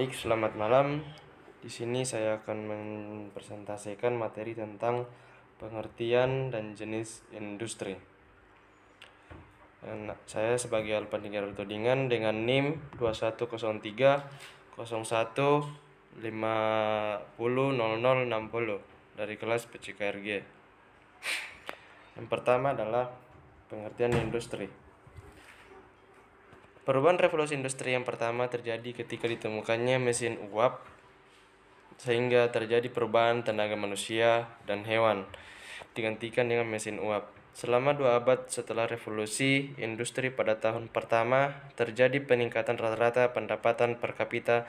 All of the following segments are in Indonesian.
Baik, selamat malam. Di sini saya akan mempresentasikan materi tentang pengertian dan jenis industri. Saya sebagai Alpandigar Tudingan dengan NIM 210301500060 dari kelas PCKRG. Yang pertama adalah pengertian industri. Perubahan revolusi industri yang pertama terjadi ketika ditemukannya mesin uap, sehingga terjadi perubahan tenaga manusia dan hewan digantikan dengan mesin uap. Selama 2 abad setelah revolusi industri pada tahun pertama, terjadi peningkatan rata-rata pendapatan per kapita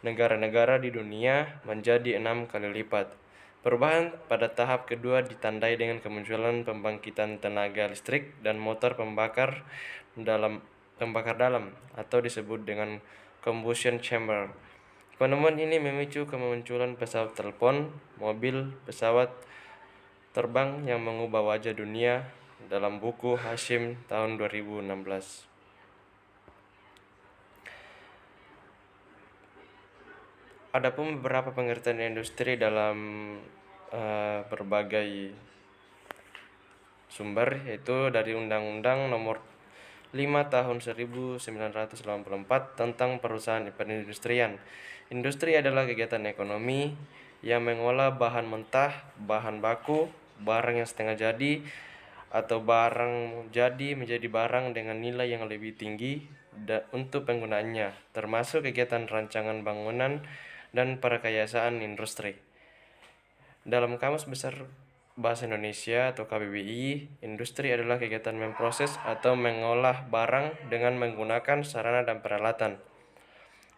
negara-negara di dunia menjadi 6 kali lipat. Perubahan pada tahap kedua ditandai dengan kemunculan pembangkitan tenaga listrik dan motor pembakar dalam atau disebut dengan combustion chamber. Penemuan ini memicu kemunculan pesawat telepon, mobil, pesawat terbang yang mengubah wajah dunia dalam buku Hashim tahun 2016. Adapun beberapa pengertian industri dalam berbagai sumber, yaitu dari Undang-Undang Nomor 5 Tahun 1984 tentang Perusahaan Perindustrian. Industri adalah kegiatan ekonomi yang mengolah bahan mentah, bahan baku, barang yang setengah jadi, atau barang jadi menjadi barang dengan nilai yang lebih tinggi untuk penggunaannya, termasuk kegiatan rancangan bangunan dan perkayasaan industri. Dalam Kamus Besar Bahasa Indonesia atau KBBI, industri adalah kegiatan memproses atau mengolah barang dengan menggunakan sarana dan peralatan.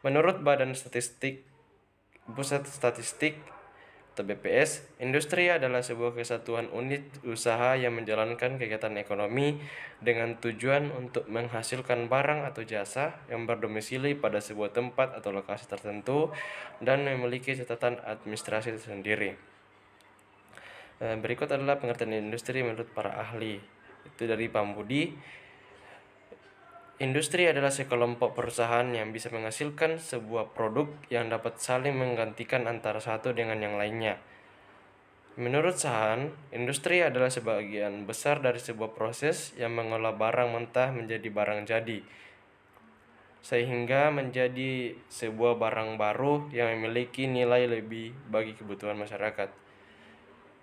Menurut Pusat Statistik atau BPS, industri adalah sebuah kesatuan unit usaha yang menjalankan kegiatan ekonomi dengan tujuan untuk menghasilkan barang atau jasa yang berdomisili pada sebuah tempat atau lokasi tertentu dan memiliki catatan administrasi tersendiri. Berikut adalah pengertian industri menurut para ahli. Itu dari Pambudi. Industri adalah sekelompok perusahaan yang bisa menghasilkan sebuah produk yang dapat saling menggantikan antara satu dengan yang lainnya. Menurut Sahan, industri adalah sebagian besar dari sebuah proses yang mengolah barang mentah menjadi barang jadi, sehingga menjadi sebuah barang baru yang memiliki nilai lebih bagi kebutuhan masyarakat.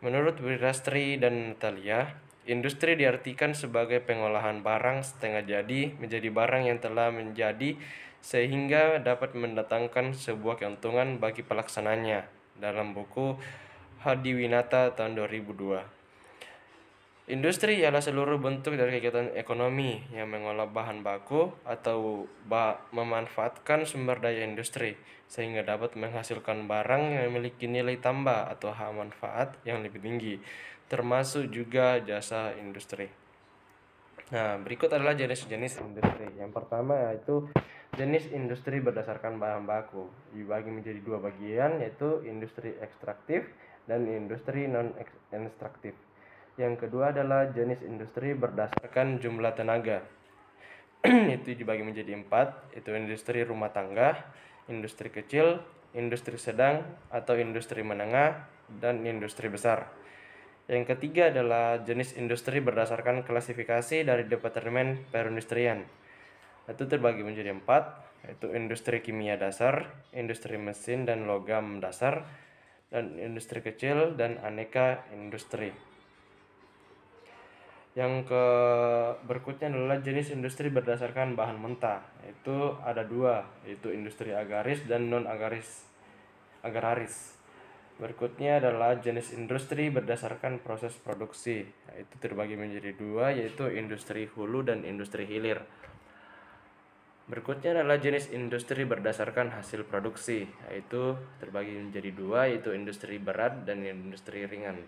Menurut Wirastri dan Natalia, industri diartikan sebagai pengolahan barang setengah jadi menjadi barang yang telah menjadi sehingga dapat mendatangkan sebuah keuntungan bagi pelaksananya, dalam buku Hadiwinata tahun 2002. Industri ialah seluruh bentuk dari kegiatan ekonomi yang mengolah bahan baku atau memanfaatkan sumber daya industri sehingga dapat menghasilkan barang yang memiliki nilai tambah atau hak manfaat yang lebih tinggi, termasuk juga jasa industri. Nah, berikut adalah jenis-jenis industri. Yang pertama yaitu jenis industri berdasarkan bahan baku, dibagi menjadi 2 bagian, yaitu industri ekstraktif dan industri non-ekstraktif. Yang kedua adalah jenis industri berdasarkan jumlah tenaga. Itu dibagi menjadi 4, yaitu industri rumah tangga, industri kecil, industri sedang atau industri menengah, dan industri besar. Yang ketiga adalah jenis industri berdasarkan klasifikasi dari Departemen Perindustrian. Itu terbagi menjadi 4, yaitu industri kimia dasar, industri mesin dan logam dasar, dan industri kecil dan aneka industri. Yang berikutnya adalah jenis industri berdasarkan bahan mentah. Itu ada 2, yaitu industri agraris dan non-agraris. Berikutnya adalah jenis industri berdasarkan proses produksi. Itu terbagi menjadi 2, yaitu industri hulu dan industri hilir. Berikutnya adalah jenis industri berdasarkan hasil produksi. Yaitu terbagi menjadi 2, yaitu industri berat dan industri ringan.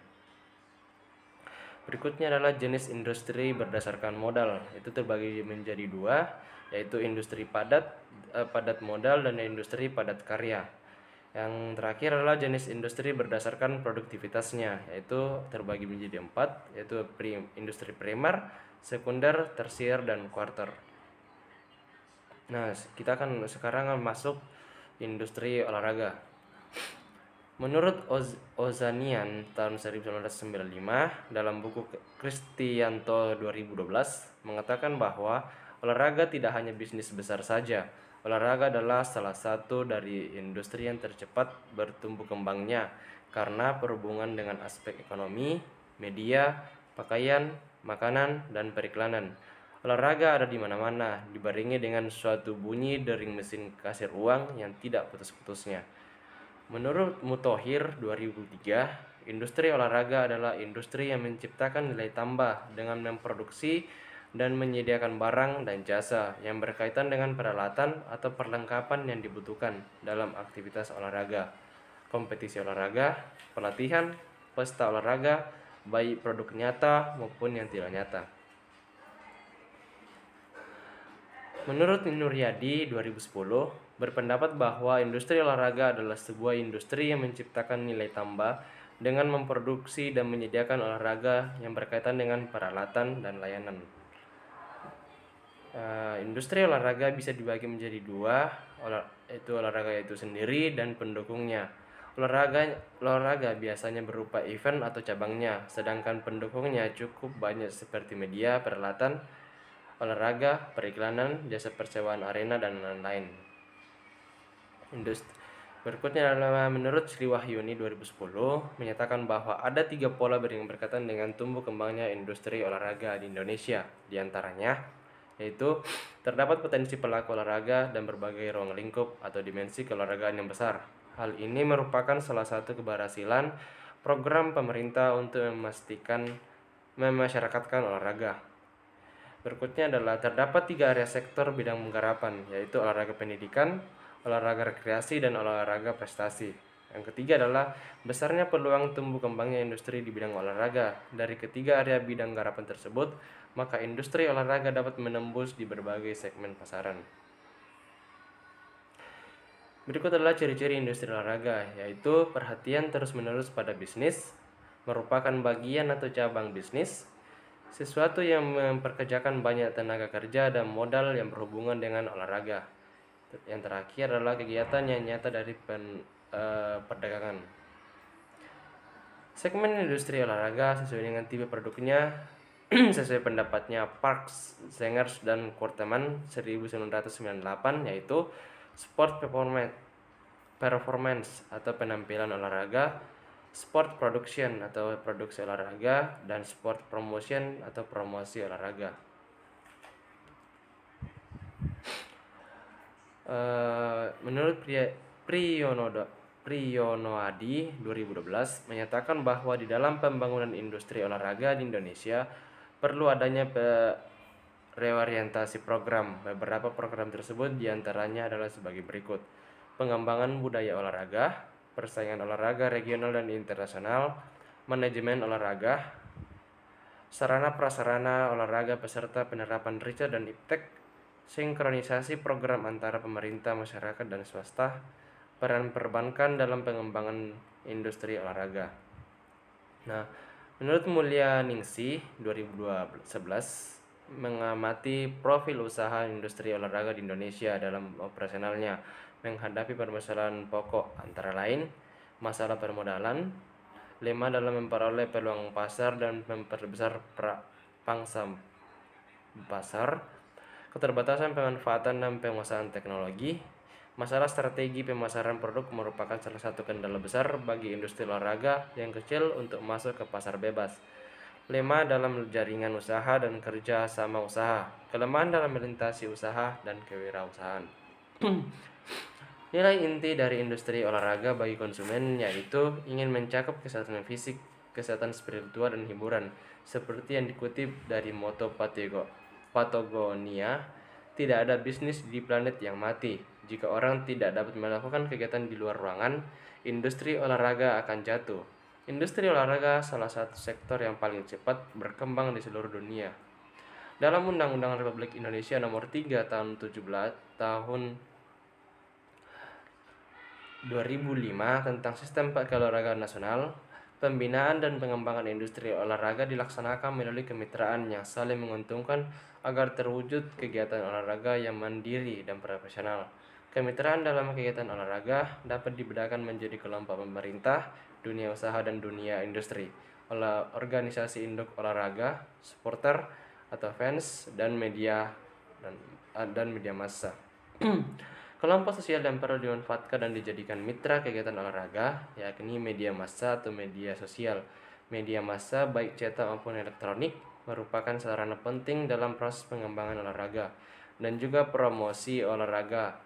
Berikutnya adalah jenis industri berdasarkan modal. Itu terbagi menjadi 2, yaitu industri padat modal dan industri padat karya. Yang terakhir adalah jenis industri berdasarkan produktivitasnya, yaitu terbagi menjadi 4, yaitu industri primer, sekunder, tersier, dan kuarter. Nah, kita akan sekarang masuk industri olahraga. Menurut Ozanian tahun 1995 dalam buku Kristianto 2012 mengatakan bahwa olahraga tidak hanya bisnis besar saja. Olahraga adalah salah satu dari industri yang tercepat bertumbuh kembangnya karena berhubungan dengan aspek ekonomi, media, pakaian, makanan, dan periklanan. Olahraga ada di mana-mana, dibarengi dengan suatu bunyi dering mesin kasir uang yang tidak putus-putusnya. Menurut Mutohir 2003, industri olahraga adalah industri yang menciptakan nilai tambah dengan memproduksi dan menyediakan barang dan jasa yang berkaitan dengan peralatan atau perlengkapan yang dibutuhkan dalam aktivitas olahraga, kompetisi olahraga, pelatihan, pesta olahraga, baik produk nyata maupun yang tidak nyata. Menurut Nuryadi 2010, berpendapat bahwa industri olahraga adalah sebuah industri yang menciptakan nilai tambah dengan memproduksi dan menyediakan olahraga yang berkaitan dengan peralatan dan layanan. Industri olahraga bisa dibagi menjadi dua, yaitu olahraga itu sendiri dan pendukungnya. Olahraga biasanya berupa event atau cabangnya, sedangkan pendukungnya cukup banyak seperti media, peralatan, olahraga, periklanan, jasa persewaan arena, dan lain-lain. Berikutnya adalah menurut Sri Wahyuni 2010 menyatakan bahwa ada 3 pola yang berkaitan dengan tumbuh kembangnya industri olahraga di Indonesia. Di antaranya yaitu terdapat potensi pelaku olahraga dan berbagai ruang lingkup atau dimensi keolahragaan yang besar. Hal ini merupakan salah satu keberhasilan program pemerintah untuk memasyarakatkan olahraga. Berikutnya adalah terdapat 3 area sektor bidang penggarapan, yaitu olahraga pendidikan, olahraga rekreasi, dan olahraga prestasi. Yang ketiga adalah besarnya peluang tumbuh kembangnya industri di bidang olahraga. Dari ketiga area bidang garapan tersebut, maka industri olahraga dapat menembus di berbagai segmen pasaran. Berikut adalah ciri-ciri industri olahraga, yaitu perhatian terus-menerus pada bisnis, merupakan bagian atau cabang bisnis, sesuatu yang memperkerjakan banyak tenaga kerja dan modal yang berhubungan dengan olahraga. Yang terakhir adalah kegiatan yang nyata dari perdagangan. Segmen industri olahraga sesuai dengan tipe produknya sesuai pendapatnya Parks, Zengers, dan Korteman 1998, yaitu sport performance atau penampilan olahraga, sport production atau produksi olahraga, dan sport promotion atau promosi olahraga. Menurut Priyonoadi 2012 menyatakan bahwa di dalam pembangunan industri olahraga di Indonesia perlu adanya reorientasi program. Beberapa program tersebut diantaranya adalah sebagai berikut: pengembangan budaya olahraga, persaingan olahraga regional dan internasional, manajemen olahraga, sarana prasarana olahraga beserta penerapan riset dan iptek, sinkronisasi program antara pemerintah, masyarakat, dan swasta, peran perbankan dalam pengembangan industri olahraga. Nah, menurut Mulyaningsih 2011 mengamati profil usaha industri olahraga di Indonesia dalam operasionalnya menghadapi permasalahan pokok antara lain masalah permodalan, lemah dalam memperoleh peluang pasar dan memperbesar pangsa pasar, keterbatasan pemanfaatan dan penguasaan teknologi, masalah strategi pemasaran produk merupakan salah satu kendala besar bagi industri olahraga yang kecil untuk masuk ke pasar bebas. Lemah dalam jaringan usaha dan kerja sama usaha, kelemahan dalam melintasi usaha dan kewirausahaan. Nilai inti dari industri olahraga bagi konsumen yaitu ingin mencakup kesehatan fisik, kesehatan spiritual, dan hiburan. Seperti yang dikutip dari moto Patagonia, tidak ada bisnis di planet yang mati. Jika orang tidak dapat melakukan kegiatan di luar ruangan, industri olahraga akan jatuh. Industri olahraga salah satu sektor yang paling cepat berkembang di seluruh dunia. Dalam Undang-Undang Republik Indonesia Nomor 3 Tahun 2005 tentang Sistem Keolahragaan Nasional, pembinaan dan pengembangan industri olahraga dilaksanakan melalui kemitraan yang saling menguntungkan agar terwujud kegiatan olahraga yang mandiri dan profesional. Kemitraan dalam kegiatan olahraga dapat dibedakan menjadi kelompok pemerintah, dunia usaha, dan dunia industri. Organisasi induk olahraga, supporter atau fans, dan media massa. Kelompok sosial yang perlu dimanfaatkan dan dijadikan mitra kegiatan olahraga, yakni media massa atau media sosial. Media massa, baik cetak maupun elektronik, merupakan sarana penting dalam proses pengembangan olahraga dan juga promosi olahraga.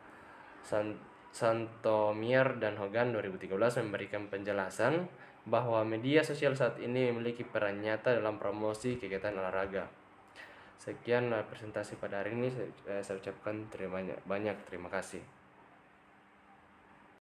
Santomier dan Hogan 2013 memberikan penjelasan bahwa media sosial saat ini memiliki peran nyata dalam promosi kegiatan olahraga. Sekian presentasi pada hari ini, saya ucapkan banyak terima kasih.